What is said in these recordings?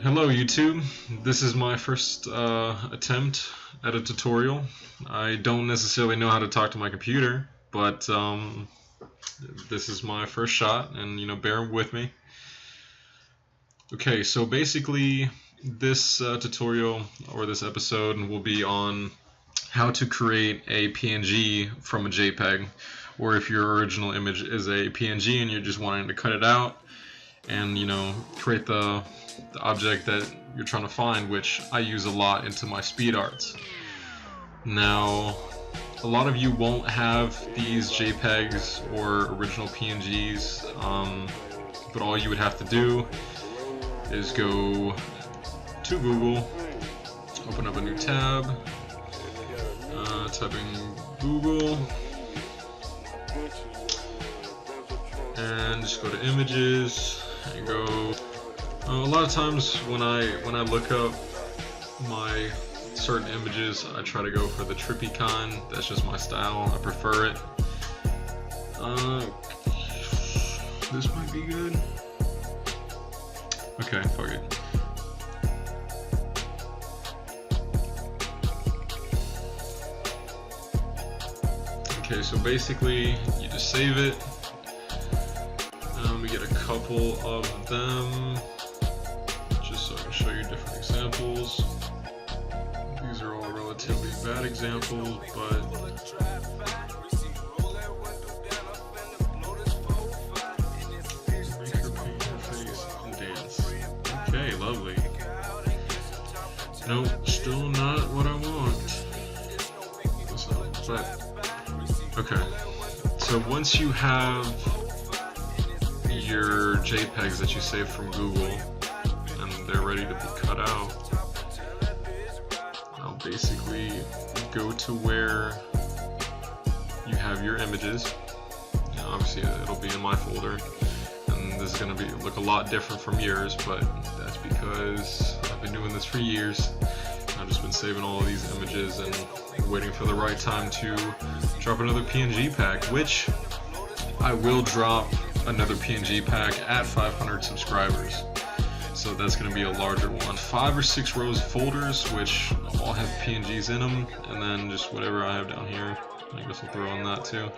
Hello YouTube, this is my first attempt at a tutorial. I don't necessarily know how to talk to my computer, but this is my first shot, and bear with me. Okay, so basically this tutorial or this episode will be on how to create a PNG from a JPEG, or if your original image is a PNG and you're just wanting to cut it out and create the object that you're trying to find, which I use a lot into my speed arts. Now, a lot of you won't have these JPEGs or original PNGs, but all you would have to do is go to Google, open up a new tab, type in Google, and just go to images and go. A lot of times when I look up my certain images, I try to go for the trippy kind. That's just my style. I prefer it. This might be good. Okay, fuck it. Okay, so basically you just save it. We get a couple of them, just so I can show you different examples. These are all relatively bad examples, but make her paint her face and dance. Okay, lovely. Nope, still not what I want. But okay, so once you have your JPEGs that you saved from Google and they're ready to be cut out, I'll basically go to where you have your images. Obviously it'll be in my folder, and this is going to look a lot different from yours, but that's because I've been doing this for years. I've just been saving all of these images and waiting for the right time to drop another PNG pack, which I will drop another PNG pack at 500 subscribers. So that's going to be a larger one. 5 or 6 rows of folders, which all have PNGs in them, and then just whatever I have down here. I guess I'll throw on that too.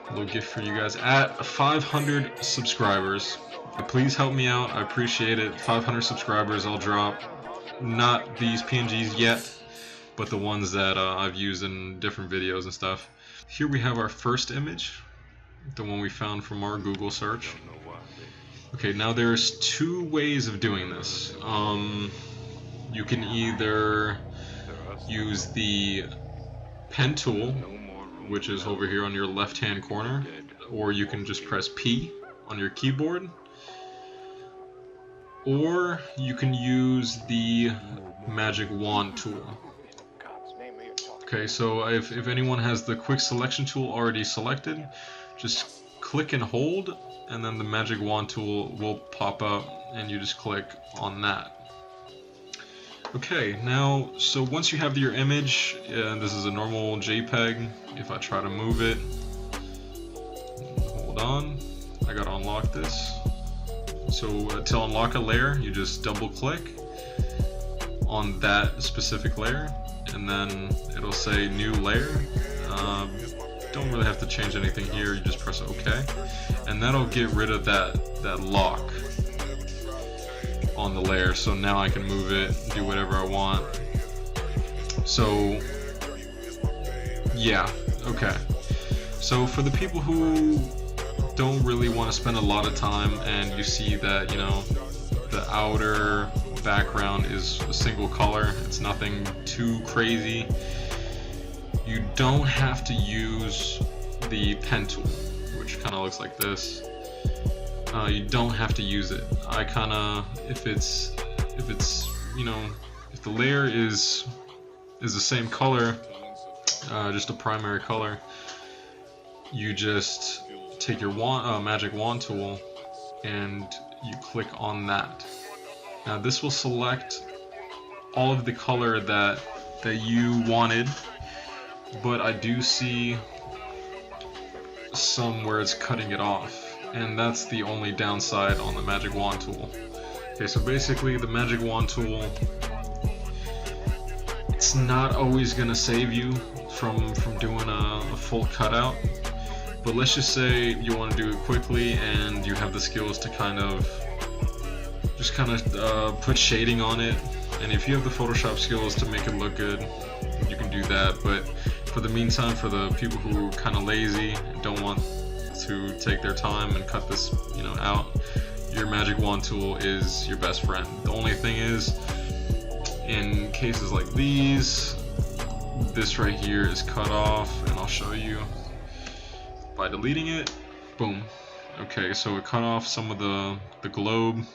A little gift for you guys at 500 subscribers. Please help me out. I appreciate it. 500 subscribers, I'll drop not these PNGs yet, but the ones that I've used in different videos and stuff. Here we have our first image, the one we found from our Google search. Okay, now there's 2 ways of doing this. You can either use the pen tool, which is over here on your left hand corner, or you can just press P on your keyboard, or you can use the magic wand tool. Okay, so if anyone has the quick selection tool already selected, just click and hold, and then the magic wand tool will pop up and you just click on that. Okay, now, so once you have your image, and this is a normal JPEG, if I try to move it, hold on, I gotta unlock this. So to unlock a layer, you just double click on that specific layer, and then it'll say new layer. Don't really have to change anything here, you just press OK, and that'll get rid of that lock on the layer. So now I can move it, do whatever I want. So yeah, okay. So for the people who don't really want to spend a lot of time, and you see that the outer background is a single color, it's nothing too crazy, you don't have to use the pen tool, which kind of looks like this. You don't have to use it. I kind of, if the layer is the same color, just a primary color, you just take your magic wand tool and you click on that. Now this will select all of the color that you wanted, but I do see some where it's cutting it off, and that's the only downside on the magic wand tool. Okay, so basically the magic wand tool, it's not always gonna save you from doing a full cutout, but let's just say you want to do it quickly and you have the skills to kind of put shading on it, and if you have the Photoshop skills to make it look good, you can do that. But for the meantime, for the people who are kind of lazy and don't want to take their time and cut this, you know, out, your magic wand tool is your best friend. The only thing is, in cases like these, this right here is cut off, and I'll show you by deleting it. Boom. Okay, so it cut off some of the globe,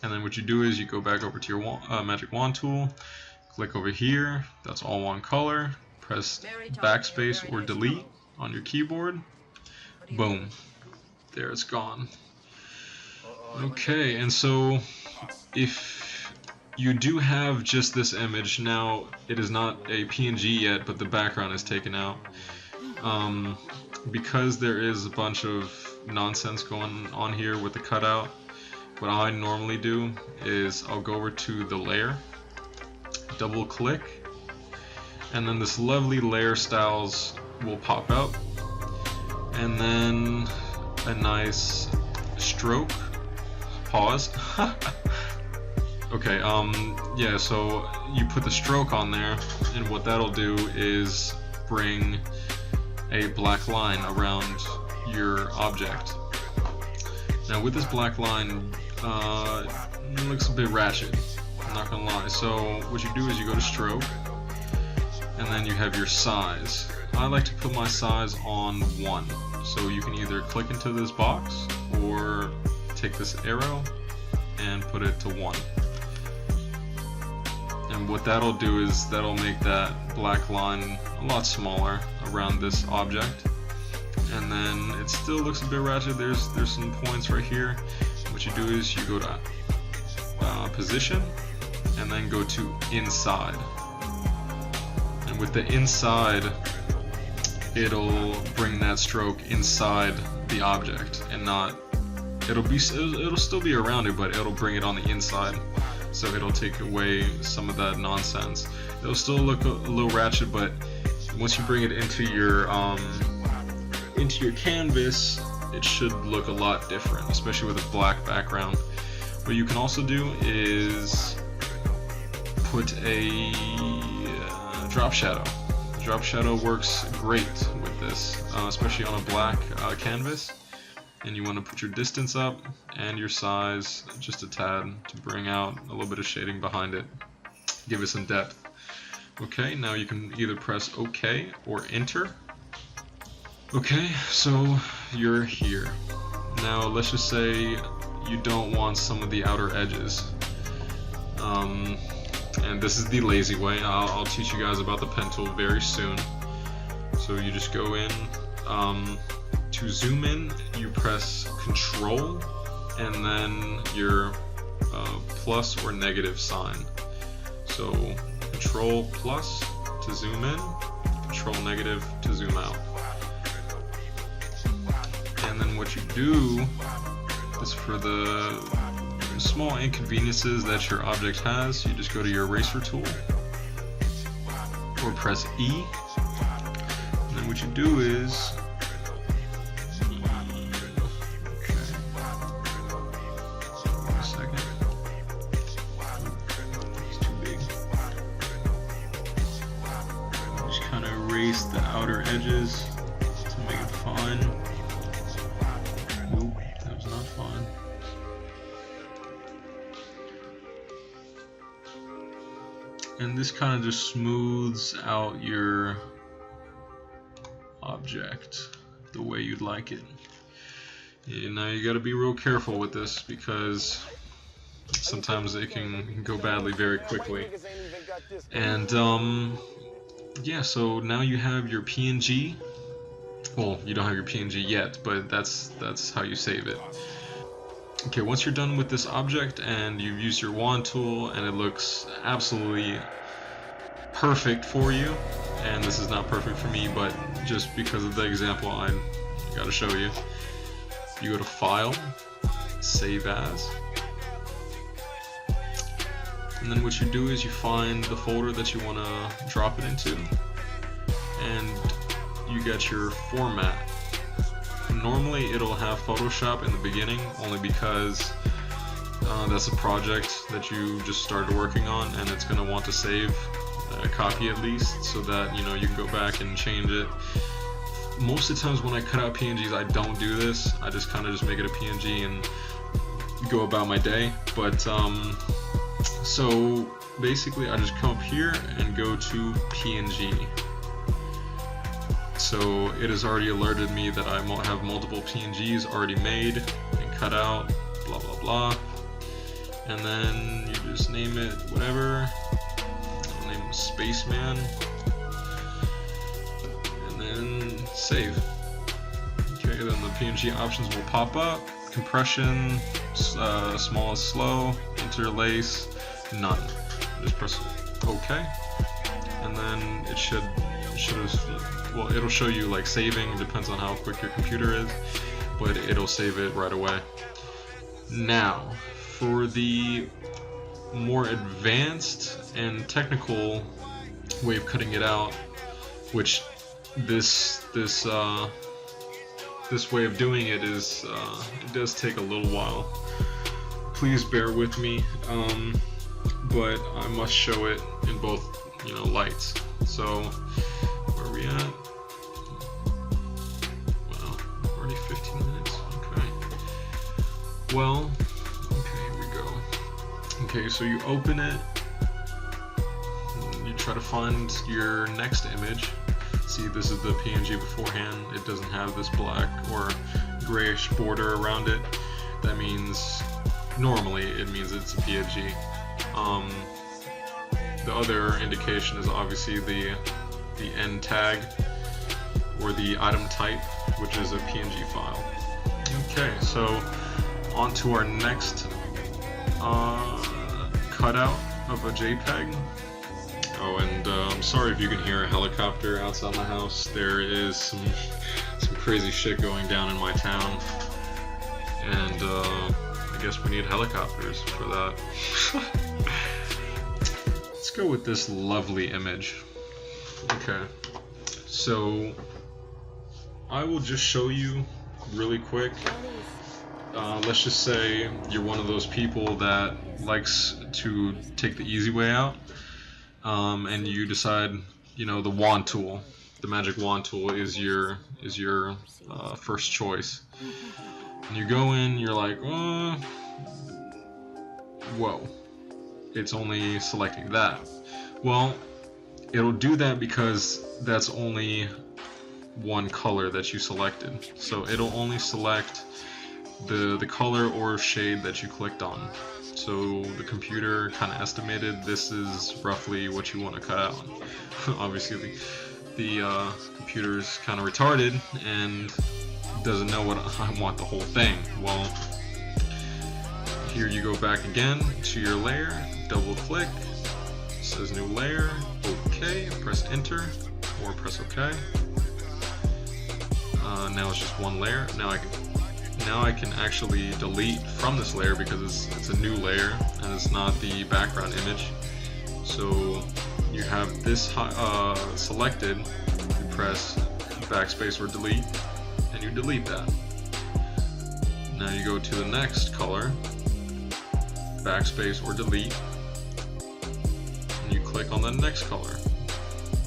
and then what you do is you go back over to your magic wand tool, click over here, that's all one color, press backspace or delete on your keyboard, boom, there it's gone. Okay, and so if you do have just this image, now it is not a PNG yet, but the background is taken out. Because there is a bunch of nonsense going on here with the cutout, what I normally do is I'll go over to the layer, double click, and then this lovely layer styles will pop up, and then a nice stroke, pause. Okay, yeah, so you put the stroke on there, and what that'll do is bring a black line around your object. Now with this black line, it looks a bit ratchet, I'm not gonna lie. So what you do is you go to stroke, and then you have your size. I like to put my size on 1, so you can either click into this box or take this arrow and put it to 1. And what that'll do is that'll make that black line a lot smaller around this object, and then it still looks a bit ratchet. There's some points right here. What you do is you go to position, and then go to inside, and with the inside, it'll bring that stroke inside the object, and not, it'll still be around it, but it'll bring it on the inside. So it'll take away some of that nonsense. It'll still look a little ratchet, but once you bring it into your canvas, it should look a lot different, especially with a black background. What you can also do is put a drop shadow. Drop shadow works great with this, especially on a black canvas. And you want to put your distance up and your size just a tad to bring out a little bit of shading behind it, give it some depth. Okay, now you can either press OK or enter. Okay, so you're here. Now let's just say you don't want some of the outer edges, and this is the lazy way. I'll teach you guys about the pen tool very soon. So you just go in, to zoom in, you press Control and then your plus or negative sign. So Control plus to zoom in, Control negative to zoom out. And then what you do is, for the small inconveniences that your object has, you just go to your eraser tool or press E. And then what you do is erase the outer edges to make it fine. Nope, that was not fine. And this kind of just smooths out your object the way you'd like it. Yeah, now you got to be real careful with this, because sometimes it can go badly very quickly. And yeah, so now you have your PNG. Well, you don't have your PNG yet, but that's how you save it. Okay, once you're done with this object and you've used your wand tool and it looks absolutely perfect for you, and this is not perfect for me, but just because of the example I gotta show you, you go to File, Save As, And then what you do is you find the folder that you want to drop it into, and you get your format. Normally it'll have Photoshop in the beginning, only because that's a project that you just started working on, and it's going to want to save a copy at least, so that you can go back and change it. Most of the times when I cut out PNGs, I don't do this. I just kind of just make it a PNG and go about my day. But so basically I just come up here and go to PNG. So it has already alerted me that I have multiple PNGs already made and cut out, blah blah blah. And then you just name it whatever. I'll name it Spaceman. And then save. Okay, then the PNG options will pop up. Compression, small as slow, interlace, none. Just press OK, and then it'll show you like saving. It depends on how quick your computer is, but it'll save it right away. Now, for the more advanced and technical way of cutting it out, which this way of doing it is, it does take a little while. Please bear with me, but I must show it in both, lights. So, where are we at? Wow, already 15 minutes. Okay. Well, okay, here we go. Okay, so you open it. You try to find your next image. See, this is the PNG beforehand. It doesn't have this black or grayish border around it. That means, normally, it means it's a PNG. The other indication is obviously the end tag or the item type, which is a PNG file. Okay, so on to our next cutout of a JPEG. Oh, and I'm sorry if you can hear a helicopter outside my house. There is some crazy shit going down in my town, and I guess we need helicopters for that. Let's go with this lovely image. Okay, so I will just show you really quick. Let's just say you're one of those people that likes to take the easy way out. And you decide, the wand tool, the magic wand tool is your first choice. And you go in, you're like, whoa, it's only selecting that. Well, it'll do that because that's only one color that you selected. So it'll only select the color or shade that you clicked on. So the computer kind of estimated this is roughly what you want to cut out. Obviously the computer's kind of retarded and doesn't know what I want the whole thing. Well, here you go back again to your layer, double click, it says new layer, OK, press enter or press OK. Now it's just one layer. Now I can actually delete from this layer because it's a new layer and it's not the background image. So you have this selected, you press backspace or delete, and you delete that. Now you go to the next color, backspace or delete, and you click on the next color,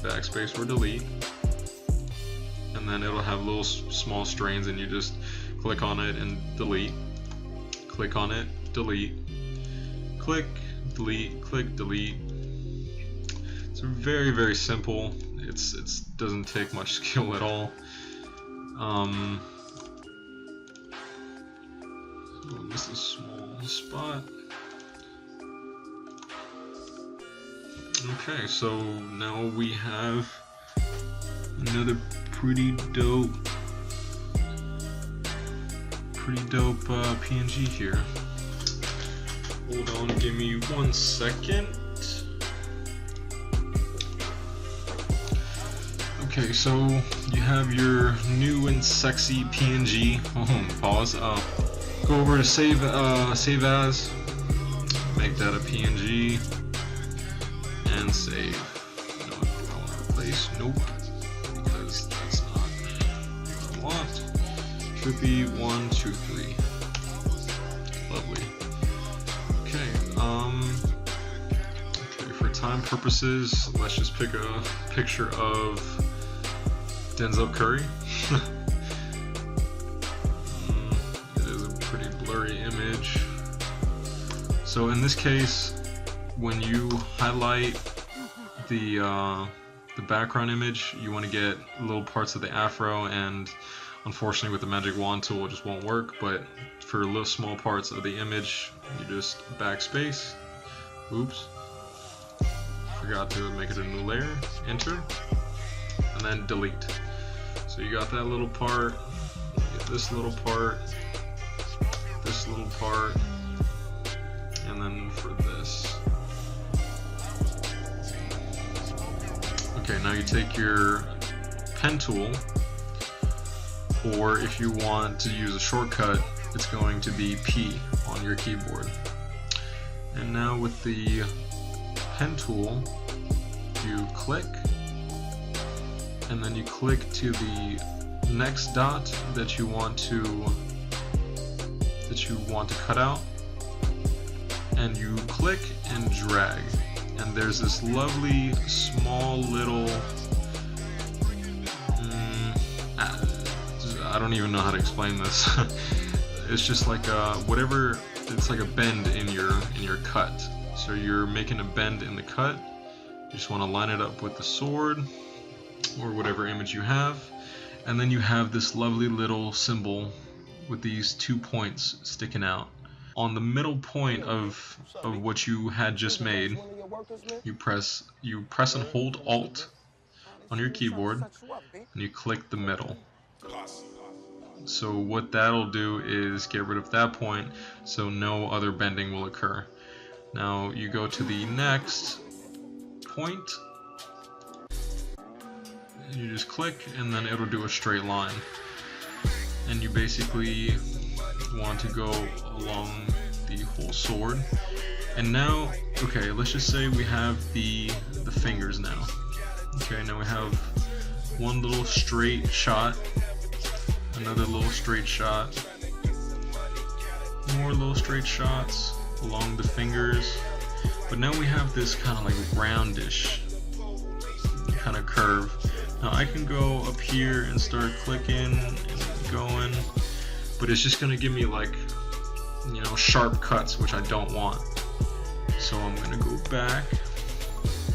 backspace or delete, and then it'll have little small strings and you just click on it and delete, click on it, delete, click, delete, click, delete. It's very, very simple. It doesn't take much skill at all. This is a small spot. Okay, so now we have another pretty dope PNG here. Hold on, give me 1 second. Okay, so you have your new and sexy PNG. Pause. Go over to save as. Make that a PNG. and save. No, do I want to replace? Nope, because that's not what I want. Should be 1, 2, 3. Lovely. Okay, for time purposes, let's just pick a picture of Denzel Curry. It is a pretty blurry image. So in this case, when you highlight the background image, you want to get little parts of the afro, and unfortunately with the magic wand tool it just won't work, but for little small parts of the image you just backspace. Oops, forgot to make it a new layer. Enter, and then delete. So you got that little part, you get this little part, this little part, and then for this. Okay, now you take your pen tool, or if you want to use a shortcut, it's going to be P on your keyboard. And now with the pen tool, you click, and then you click to the next dot that you want to cut out, and you click and drag, and there's this lovely small little I don't even know how to explain this. It's just like whatever, it's like a bend in your cut. So you're making a bend in the cut. You just want to line it up with the sword or whatever image you have, and then you have this lovely little symbol with these 2 points sticking out. On the middle point of what you had just made, you press and hold Alt on your keyboard, and you click the middle. So what that'll do is get rid of that point, so no other bending will occur. Now you go to the next point, and you just click, and then it'll do a straight line. And you basically want to go along the whole sword. And now, okay, let's just say we have the fingers now. Okay, now we have one little straight shot, another little straight shot, more little straight shots along the fingers, but now we have this kind of like roundish kind of curve. Now I can go up here and start clicking and going, but it's just gonna give me like, you know, sharp cuts, which I don't want. So I'm gonna go back,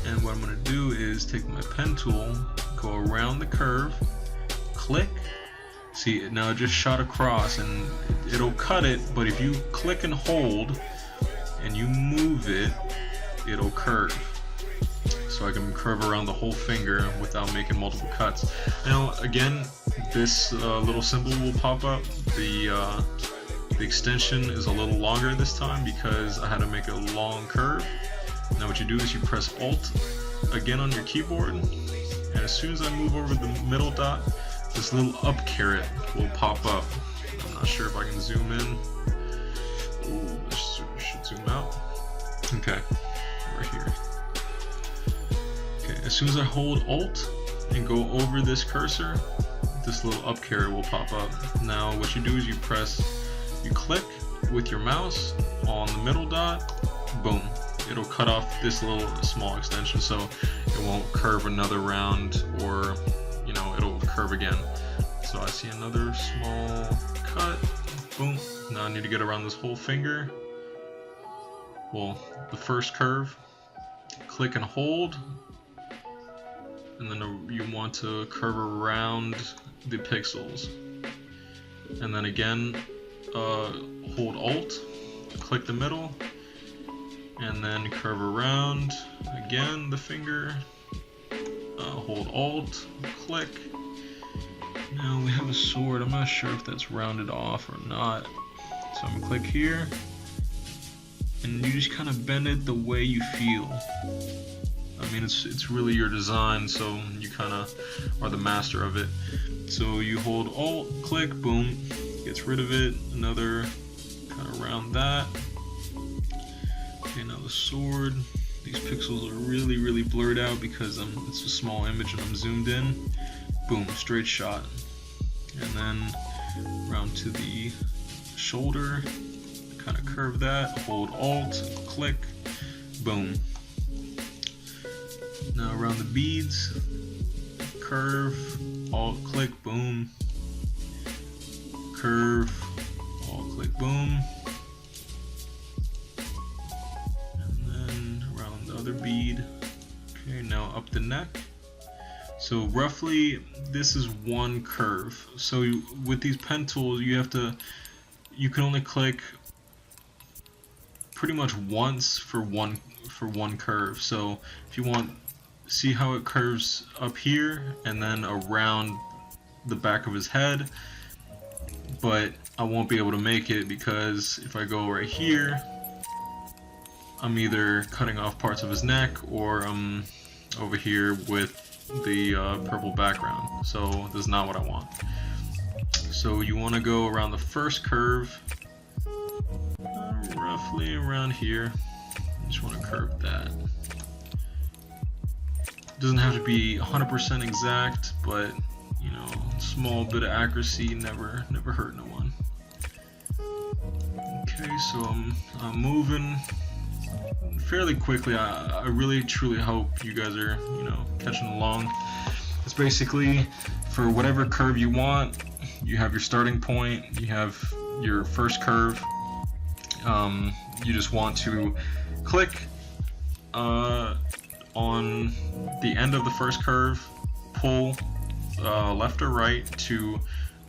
and what I'm gonna do is take my pen tool, go around the curve, click. See, now it just shot across, and it'll cut it, but if you click and hold and you move it, it'll curve. So I can curve around the whole finger without making multiple cuts. Now again, this little symbol will pop up. The extension is a little longer this time because I had to make a long curve. Now what you do is you press Alt again on your keyboard, and as soon as I move over the middle dot, this little up caret will pop up. I'm not sure if I can zoom in. Ooh, this should zoom out. Okay, right here. Okay, as soon as I hold Alt and go over this cursor, this little up caret will pop up. Now what you do is you click with your mouse on the middle dot, boom. It'll cut off this little small extension, so it won't curve another round, or you know, it'll curve again. So I see another small cut, boom. Now I need to get around this whole finger. Well, the first curve, click and hold, and then you want to curve around the pixels. And then again, hold Alt, click the middle, and then curve around again the finger. Hold Alt, click. Now we have a sword. I'm not sure if that's rounded off or not. So I'm gonna click here, and you just kind of bend it the way you feel. I mean, it's really your design, so you kind of are the master of it. So you hold Alt, click, boom, gets rid of it. Another kind of around that. Okay, now the sword. These pixels are really blurred out because it's a small image and I'm zoomed in. Boom, straight shot. And then around to the shoulder, kind of curve that, hold Alt, click, boom. Now around the beads, curve, Alt, click, boom. Curve, Alt, click, boom. And then around the other bead. Okay, now up the neck. So roughly this is one curve. So with these pen tools you can only click pretty much once for one curve. So if you want, see how it curves up here and then around the back of his head, but I won't be able to make it because if I go right here, I'm either cutting off parts of his neck or I'm over here with the purple background. So this is not what I want. So you want to go around the first curve, roughly around here. You just want to curve that. It doesn't have to be 100% exact, but you know, a small bit of accuracy never hurt no one. Okay, so I'm moving fairly quickly. I really truly hope you guys are, you know, catching along. It's basically for whatever curve you want. You have your starting point, you have your first curve. You just want to click on the end of the first curve, pull left or right to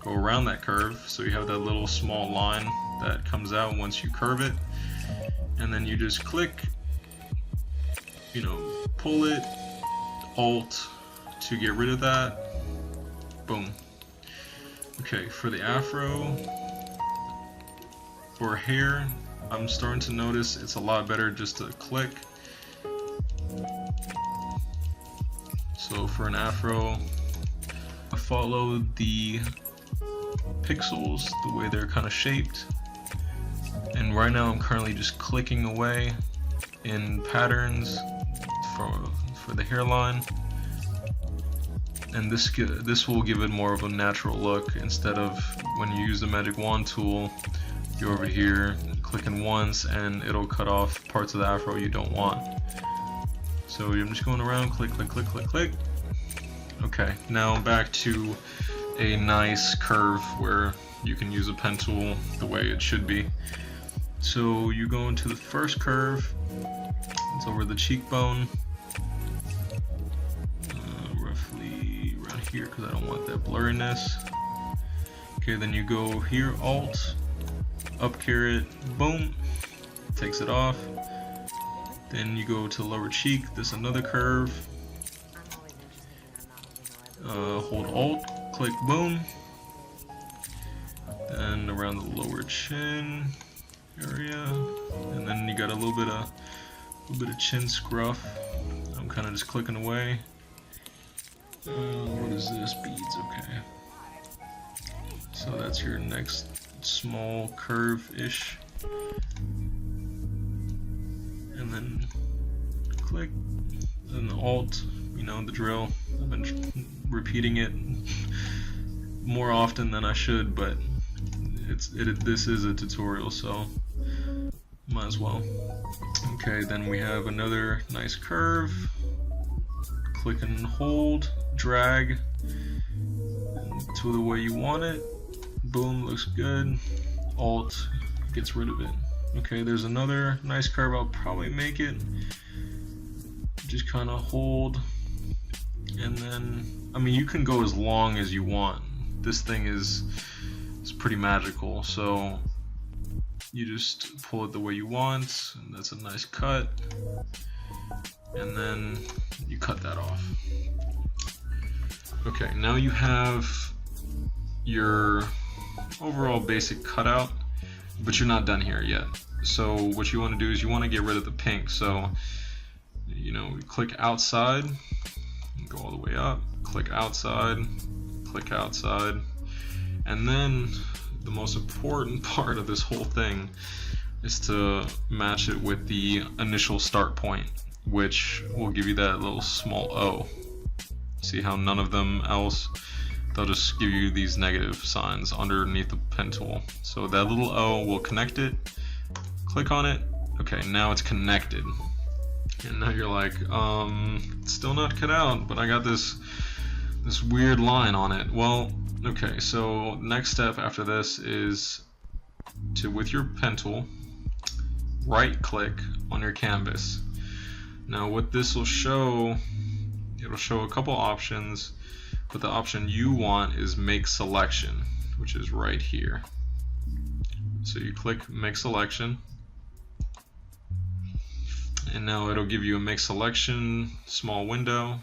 go around that curve, so you have that little small line that comes out once you curve it, and then you just click, you know, pull it, Alt to get rid of that, boom. Okay, for the afro or hair, I'm starting to notice it's a lot better just to click. So for an afro, I follow the pixels, the way they're kind of shaped, and right now I'm currently just clicking away in patterns for the hairline, and this will give it more of a natural look instead of when you use the magic wand tool, you're over here clicking once and it'll cut off parts of the afro you don't want. So I'm just going around, click, click, click, click, click. Okay, now back to a nice curve where you can use a pen tool the way it should be. So you go into the first curve, it's over the cheekbone, roughly around here because I don't want that blurriness. Okay, then you go here, Alt, up caret, boom, takes it off. Then you go to the lower cheek, there's another curve, hold Alt, click, boom. Then around the lower chin area, and then you got a little bit of chin scruff. I'm kind of just clicking away. What is this? Beads, okay. So that's your next small curve-ish. And then click, and Alt, you know the drill. I've been repeating it more often than I should, but this is a tutorial, so might as well. Okay, then we have another nice curve. Click and hold, drag to the way you want it. Boom, looks good. Alt gets rid of it. Okay, there's another nice curve. I'll probably make it. Just kind of hold, and then, I mean, you can go as long as you want. This thing is pretty magical, so you just pull it the way you want, and that's a nice cut, and then you cut that off. Okay, now you have your overall basic cutout, but you're not done here yet. So what you want to do is you want to get rid of the pink. So, you know, click outside, go all the way up, click outside, and then the most important part of this whole thing is to match it with the initial start point. which will give you that little small O. See how none of them else, they'll just give you these negative signs underneath the pen tool. So that little O will connect it, click on it, okay, now it's connected. And now you're like, it's still not cut out, but I got this weird line on it. Well, okay, so next step after this is to, with your pen tool, right click on your canvas. Now what this will show, it'll show a couple options, but the option you want is make selection, which is right here. So you click make selection, and now it'll give you a make selection small window.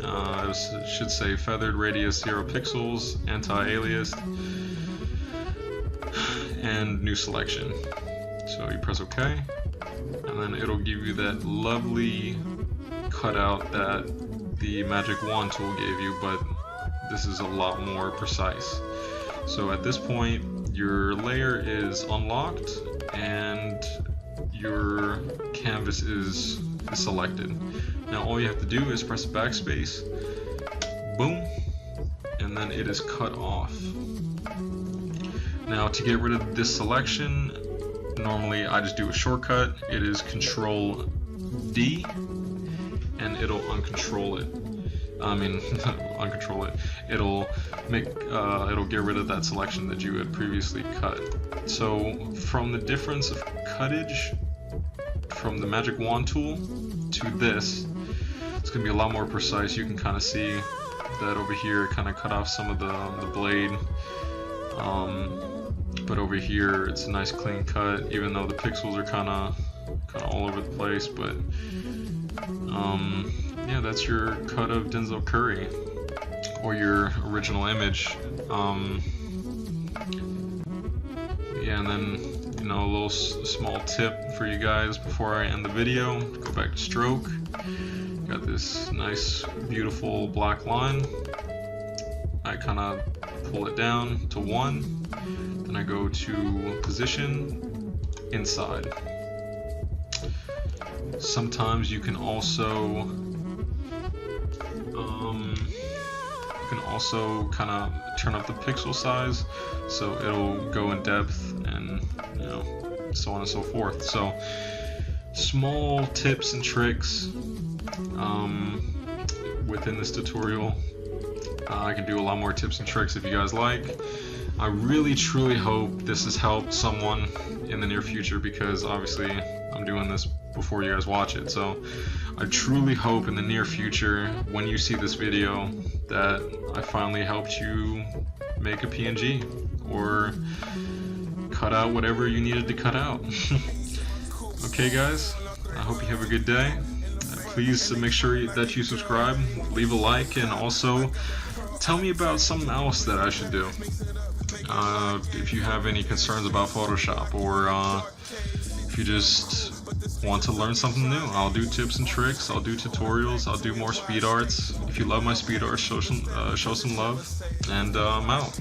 It should say feathered radius 0 pixels, anti-aliased, and new selection. So you press OK, and then it'll give you that lovely cutout that the magic wand tool gave you, but this is a lot more precise. So at this point your layer is unlocked and your canvas is selected. Now all you have to do is press backspace, boom, and then it is cut off. Now to get rid of this selection, normally I just do a shortcut. It is Control D, and it'll uncontrol it. Uncontrol it. It'll get rid of that selection that you had previously cut. So from the difference of cuttage from the magic wand tool to this, it's gonna be a lot more precise. You can kind of see that over here it kind of cut off some of the blade, but over here it's a nice clean cut, even though the pixels are kind of all over the place. But yeah, that's your cut of Denzel Curry, or your original image. Yeah, and then, you know, a little small tip for you guys before I end the video. Go back to stroke. Got this nice, beautiful black line. I kind of pull it down to 1. Then I go to position, inside. Sometimes you can also kind of turn up the pixel size, so it'll go in depth, and you know, so on and so forth. So small tips and tricks within this tutorial. I can do a lot more tips and tricks if you guys like. I really truly hope this has helped someone in the near future, because obviously I'm doing this before you guys watch it. So I truly hope in the near future, when you see this video, that I finally helped you make a PNG or cut out whatever you needed to cut out. Okay guys, I hope you have a good day. Please make sure that you subscribe, leave a like, and also tell me about something else that I should do. If you have any concerns about Photoshop, or if you just want to learn something new, I'll do tips and tricks, I'll do tutorials, I'll do more speed arts. If you love my speed arts, show some love, and I'm out.